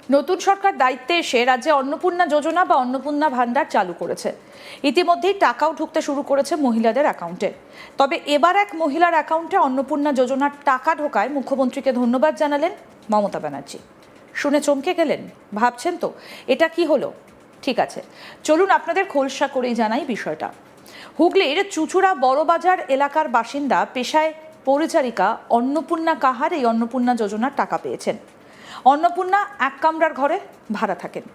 নতুন সরকার দায়িত্বে এসে রাজ্যে অন্নপূর্ণা যোজনা বা অন্নপূর্ণা ভান্ডার চালু করেছে। ইতিমধ্যেই টাকাও ঢুকতে শুরু করেছে মহিলাদের অ্যাকাউন্টে। তবে এবার এক মহিলার অ্যাকাউন্টে অন্নপূর্ণা যোজনার টাকা ঢোকায় মুখ্যমন্ত্রীকে ধন্যবাদ জানালেন মমতা ব্যানার্জি। শুনে চমকে গেলেন, ভাবছেন তো এটা কি হলো? ঠিক আছে, চলুন আপনাদের খোলসা করেই জানাই বিষয়টা। হুগলির চুচুড়া বড়বাজার এলাকার বাসিন্দা পেশায় পরিচারিকা অন্নপূর্ণা কাহার এই অন্নপূর্ণা যোজনার টাকা পেয়েছেন। অন্নপূর্ণা এক কামরার ঘরে ভাড়া থাকেন।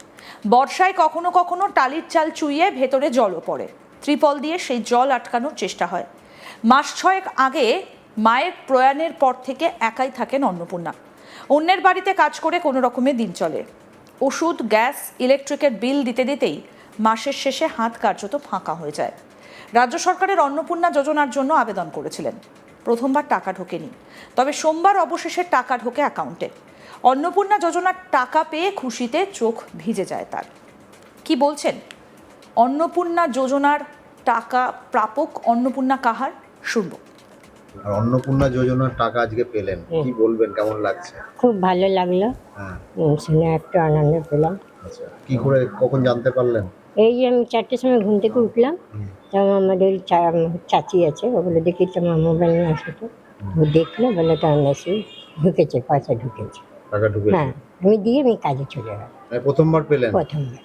বর্ষায় কখনো কখনো টালির চাল চুইয়ে ভেতরে জলও পড়ে। ত্রিপল দিয়ে সেই জল আটকানোর চেষ্টা হয়। মাস ছয়েক আগে মায়ের প্রয়াণের পর থেকে একাই থাকেন অন্নপূর্ণা। অন্যের বাড়িতে কাজ করে কোনো রকমে দিন চলে। ওষুধ, গ্যাস, ইলেকট্রিকের বিল দিতে দিতেই মাসের শেষে হাত কার্যত ফাঁকা হয়ে যায়। রাজ্য সরকারের অন্নপূর্ণা যোজনার জন্য আবেদন করেছিলেন। প্রথমবার টাকা ঢোকেনি, তবে সোমবার অবশেষে টাকা ঢোকে অ্যাকাউন্টে। অন্নপূর্ণা যোজনার টাকা পেয়ে খুশিতে চোখ ভিজে যায় তার। কি বলছেন অন্নপূর্ণা যোজনার টাকা প্রাপক অন্নপূর্ণা কাহার, শুনবো। আর অন্নপূর্ণা যোজনার টাকা আজকে পেলেন, কি বলবেন, কেমন লাগছে? খুব ভালো লাগলো। হ্যাঁ, শুনে একটু আনন্দ পেলাম। আচ্ছা, কি করে কখন জানতে পারলেন? এই যে আমি 4টের সময় ঘুম থেকে উঠলাম, তখন আমাদের চাচি আছে, ওগুলো দেখি তোমার মোবাইল নিয়ে আসে, তো ও দেখলো, বলে তো মেসেজ ঢুকেছে, পয়সা ঢুকেছে। টাকা ঢুকেছে? হ্যাঁ, আমি দিয়ে আমি কাজে চলে গেলাম। মানে প্রথমবার পেলেন? প্রথমবার।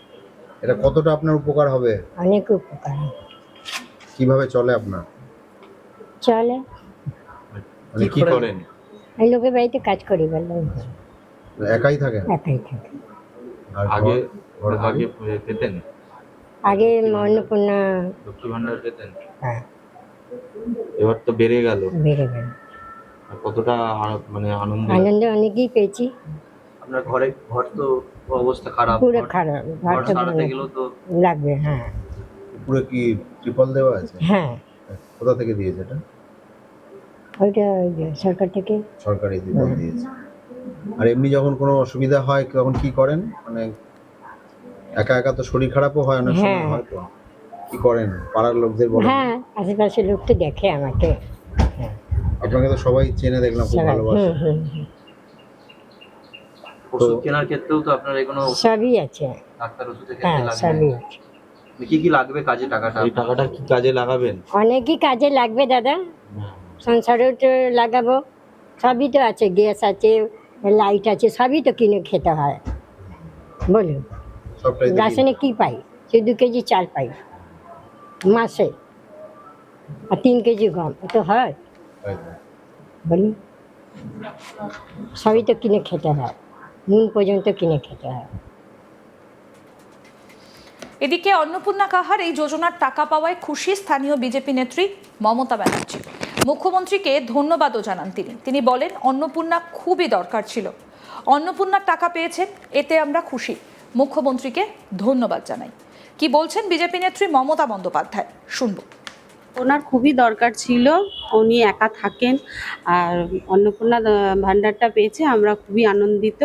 এটা কতটা আপনার উপকার হবে? অনেক উপকার কিভাবে চলে আপনার? চলে। মানে কি করেন? আমি লোকের বাড়িতে কাজ করি, বললাম একাই থাকেন? একাই থাকে। আর আগে আগে পেতেন? আগে অন্নপূর্ণা লক্ষ্মী ভান্ডার পেতেন? হ্যাঁ, এবার তো বেড়ে গেল। বেড়ে গেল। আর কতটা মানে আনন্দ? আনন্দ অনেকই পেয়েছি। আপনার ঘর তো অবস্থা খারাপ, পুরো খারাপ, ঘর ঘরটা সারাতে গেলেও তো লাগবে। হ্যাঁ পুরো কি ট্রিপল দেওয়া আছে? হ্যাঁ, কোথা থেকে দিয়েছে এটা? ওইটা ওই যে সরকার থেকে। সরকারি ট্রিপল দিয়েছে। আর এমনি যখন কোনো অসুবিধা হয় তখন কি করেন? মানে একা একা তো শরীর খারাপও হয় অনেক সময়, হ্যাঁ। হয়তো কি করেন? পাড়ার লোকদের বলেন? হ্যাঁ, আশেপাশের লোক তো দেখে আমাকে। হ্যাঁ, আপনাকে তো সবাই চেনে, দেখলাম খুব সবাই। ভালোবাসে। ওষুধ কেনার ক্ষেত্রেও তো আপনার এগুলো সবই আছে। ডাক্তার ওষুধের হ্যাঁ, ক্ষেত্রে লাগবে। সবই আছে। কি কি লাগবে কাজে টাকাটা? এই টাকাটা কি কাজে লাগাবেন? অনেকই কাজে লাগবে দাদা, সংসারেও তো লাগাবো। সবই তো আছে, গ্যাস আছে, লাইট আছে, সবই তো কিনে খেতে হয়। বলুন, সবটাই তো রাশনে কি পাই? শুধু 2 কেজি চাল পাই মাসে, আর 3 কেজি গম, তো হয়? হয় তো। বলুন, সবই তো কিনে খেতে হয়, নুন পর্যন্ত কিনে খেতে হয়। এদিকে অন্নপূর্ণা কাহার এই যোজনার টাকা পাওয়ায় খুশি স্থানীয় বিজেপি নেত্রী মমতা ব্যানার্জি। মুখ্যমন্ত্রীকে ধন্যবাদও জানান তিনি বলেন অন্নপূর্ণা খুবই দরকার ছিল। অন্নপূর্ণার টাকা পেয়েছেন, এতে আমরা খুশি। মুখ্যমন্ত্রীকে ধন্যবাদ জানাই। কি বলছেন বিজেপি নেত্রী মমতা বন্দ্যোপাধ্যায়, শুনবো। ওনার খুবই দরকার ছিল, উনি একা থাকেন, আর অন্নপূর্ণা ভাণ্ডারটা পেয়েছে, আমরা খুবই আনন্দিত।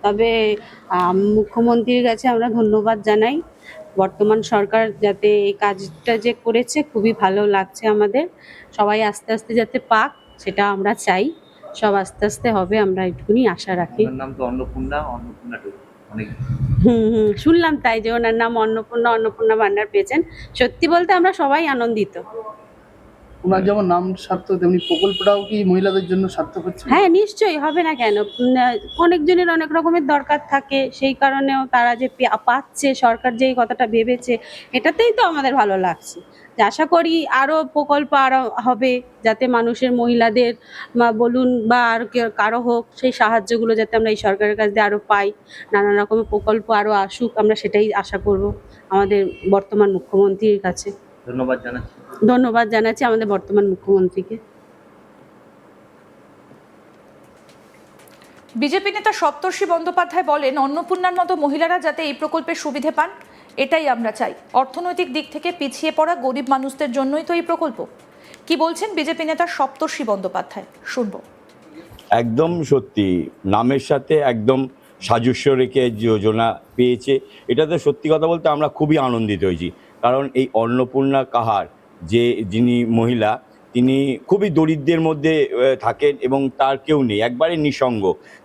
তবে মুখ্যমন্ত্রীর কাছে আমরা ধন্যবাদ জানাই। বর্তমান সরকার যাতে এই কাজটা যে করেছে, খুবই ভালো লাগছে আমাদের। সবাই আস্তে আস্তে যাতে পাক, সেটা আমরা চাই। সব আস্তে আস্তে হবে, আমরা এটুকুনি আশা রাখি। ওনার নাম তো অন্নপূর্ণা অনেক। শুনলাম তাই, যে ওনার নাম অন্নপূর্ণা ভাণ্ডার পেয়েছেন। সত্যি বলতে আমরা সবাই আনন্দিত। ওনার যেমন নাম সার্থক, তেমনি প্রকল্পটাও কি মহিলাদের জন্য সার্থক হচ্ছে? হ্যাঁ, নিশ্চয়ই, হবে না কেন? অনেকজনের অনেক রকমের দরকার থাকে, সেই কারণেও তারা যে পাচ্ছে, সরকার যে এই কথাটা ভেবেছে, এটাতেই তো আমাদের ভালো লাগছে। যে আশা করি আরও প্রকল্প আরও হবে, যাতে মানুষের, মহিলাদের বলুন বা আর কারো হোক, সেই সাহায্যগুলো যাতে আমরা এই সরকারের কাছ দিয়ে আরও পাই। নানান রকমের প্রকল্প আরও আসুক, আমরা সেটাই আশা করব আমাদের বর্তমান মুখ্যমন্ত্রীর কাছে। ধন্যবাদ জানাচ্ছি আমাদের বর্তমান মুখ্যমন্ত্রীকে। বিজেপি নেতা সপ্তর্ষি বন্দ্যোপাধ্যায় বলেন অন্নপূর্ণার মতো মহিলারা যাতে এই প্রকল্পের সুবিধে পান, এটাই আমরা চাই। অর্থনৈতিক দিক থেকে পিছিয়ে পড়া গরিব মানুষদের জন্যই তো এই প্রকল্প। কি বলছেন বিজেপি নেতা সপ্তর্ষি বন্দ্যোপাধ্যায়, শুনবো। একদম সত্যি, নামের সাথে একদম সাজস্য রেখে যোজনা পেয়েছে। এটাতে সত্যি কথা বলতে আমরা খুবই আনন্দিত হয়েছি, কারণ এই অন্নপূর্ণা কাহার যিনি মহিলা, তিনি খুবই দরিদ্রের মধ্যে থাকেন এবং তার কেউ নেই, একবারে নিঃসঙ্গ।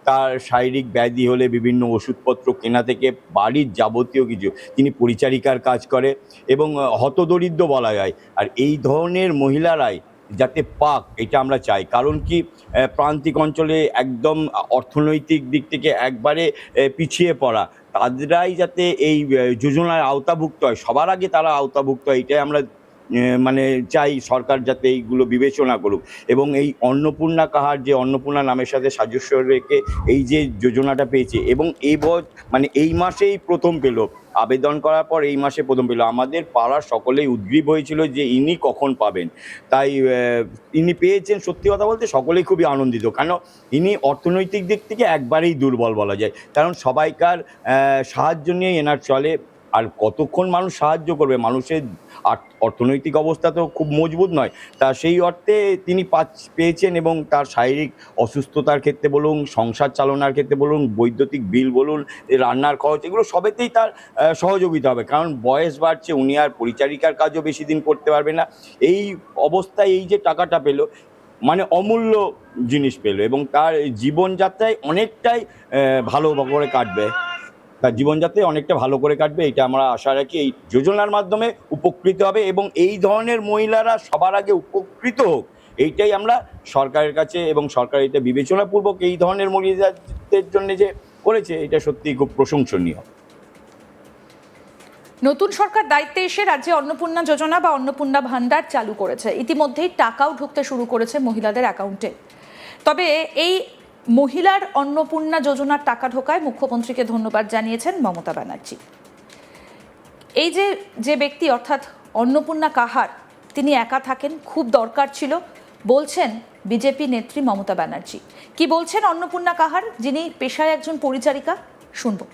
তার শারীরিক ব্যাধি হলে বিভিন্ন ওষুধপত্র কেনা থেকে বাড়ির যাবতীয় কিছু, তিনি পরিচারিকার কাজ করে এবং হতদরিদ্র বলা যায়। আর এই ধরনের মহিলারাই যাতে পাক, এটা আমরা চাই। কারণ কি, প্রান্তিক অঞ্চলে একদম অর্থনৈতিক দিক থেকে একবারে পিছিয়ে পড়া, তাদেরাই যাতে এই যোজনার আওতাভুক্ত হয়, সবার আগে তারা আওতাভুক্ত হয়, এটাই আমরা মানে চাই। সরকার যাতে এইগুলো বিবেচনা করুক এবং এই অন্নপূর্ণা কাহার, যে অন্নপূর্ণা নামের সাথে সাজস্য রেখে এই যে যোজনাটা পেয়েছে এবং মানে এই মাসেই প্রথম পেল, আবেদন করার পর এই মাসে প্রথম পেল। আমাদের পাড়ার সকলেই উদ্গ্রীব হয়েছিল যে ইনি কখন পাবেন, তাই ইনি পেয়েছেন। সত্যি কথা বলতে সকলেই খুবই আনন্দিত, কারণ ইনি অর্থনৈতিক দিক থেকে একবারেই দুর্বল বলা যায়, কারণ সবাইকার সাহায্য নিয়ে এনার চলে। আর কতক্ষণ মানুষ সাহায্য করবে, মানুষের অর্থনৈতিক অবস্থা তো খুব মজবুত নয়, তা সেই অর্থে তিনি পেয়েছেন এবং তার শারীরিক অসুস্থতার ক্ষেত্রে বলুন, সংসার চালনার ক্ষেত্রে বলুন, বৈদ্যুতিক বিল বলুন, রান্নার খরচ, এগুলো সবেতেই তার সহযোগিতা হবে। কারণ বয়স বাড়ছে, উনি আর পরিচারিকার কাজও বেশি দিন করতে পারবে না। এই অবস্থায় এই যে টাকাটা পেল, মানে অমূল্য জিনিস পেল এবং তার জীবনযাত্রায় অনেকটাই ভালো করে কাটবে, তার জীবনযাত্রায় অনেকটা ভালো করে কাটবে, এটা আমরা আশা রাখি। এই যোজনার মাধ্যমে উপকৃত হবে এবং এই ধরনের মহিলারা সবার আগে উপকৃত হোক, এইটাই আমরা সরকারের কাছে, এবং সরকার এটা বিবেচনাপূর্বক এই ধরনের মহিলাদের জন্য যে করেছে, এটা সত্যিই খুব প্রশংসনীয়। নতুন সরকার দায়িত্বে এসে রাজ্যে অন্নপূর্ণা যোজনা বা অন্নপূর্ণা ভান্ডার চালু করেছে। ইতিমধ্যেই টাকাও ঢুকতে শুরু করেছে মহিলাদের অ্যাকাউন্টে। তবে এই মহিলার অন্নপূর্ণা যোজনার টাকা ঢোকায় মুখ্যমন্ত্রীকে ধন্যবাদ জানিয়েছেন মমতা ব্যানার্জি। এই যে ব্যক্তি অর্থাৎ অন্নপূর্ণা কাহার, তিনি একা থাকেন, খুব দরকার ছিল বলছেন বিজেপি নেত্রী মমতা ব্যানার্জি। কি বলছেন অন্নপূর্ণা কাহার, যিনি পেশায় একজন পরিচারিকা, শুনবো।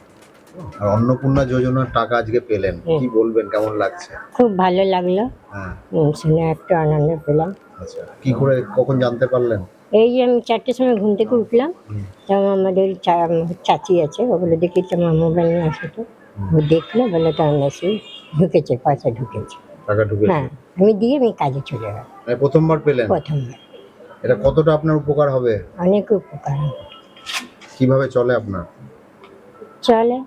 আর অন্নপূর্ণা যোজনার টাকা আজকে পেলেন, কি বলবেন, কেমন লাগছে? খুব ভালো লাগলো, হ্যাঁ, শুনে একটু আনন্দ পেলাম। আচ্ছা, কি করে কখন জানতে পারলেন? এই যে আমি 4টের সময় ঘুম থেকে উঠলাম, তখন আমাদের চাচি আছে, ওগুলো দেখি তোমার মোবাইল নিয়ে আসে, তো ও দেখলো, বলে তার মেসেজ ঢুকেছে, পয়সা ঢুকেছে। টাকা ঢুকেছে? হ্যাঁ, আমি দিয়ে আমি কাজে চলে গেলাম। মানে প্রথমবার পেলেন? প্রথমবার। এটা কতটা আপনার উপকার হবে? অনেক উপকার হবে। কিভাবে চলে আপনার? চলে,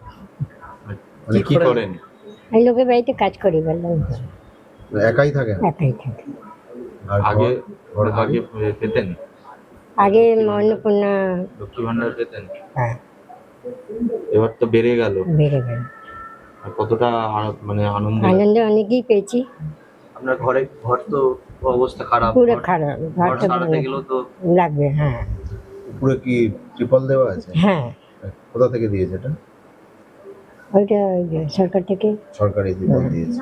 মানে কি করেন? আমি লোকের বাড়িতে কাজ করি, বললাম তো। একাই থাকেন? একাই থাকে। আর আগে আগে পেতেন? আগে অন্নপূর্ণা, লক্ষ্মী ভান্ডার পেতেন? হ্যাঁ, এবার তো বেড়ে গেল, বেড়ে গেল। আর কতটা মানে আনন্দ? আনন্দ অনেকই পেয়েছি। আপনার ঘর তো অবস্থা খারাপ, পুরো খারাপ, ঘর ঘরটা সারাতে গেলেও তো লাগবে। হ্যাঁ উপরে কি ত্রিপল দেওয়া আছে? হ্যাঁ, কোথা থেকে দিয়েছে এটা? ওইটা ওই যে সরকার থেকে। সরকারি ত্রিপল দিয়েছে।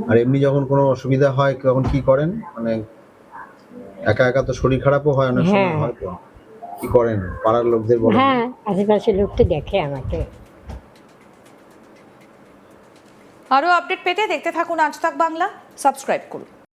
আর এমনি যখন কোনো অসুবিধা হয় তখন কি করেন? মানে একা একা তো শরীর খারাপও হয় অনেক সময়, হ্যাঁ। হয়তো কি করেন? পাড়ার লোকদের বলেন? হ্যাঁ, আশেপাশের লোক তো দেখে আমাকে। আরও আপডেট পেতে দেখতে থাকুন আজ তাক বাংলা, সাবস্ক্রাইব করুন।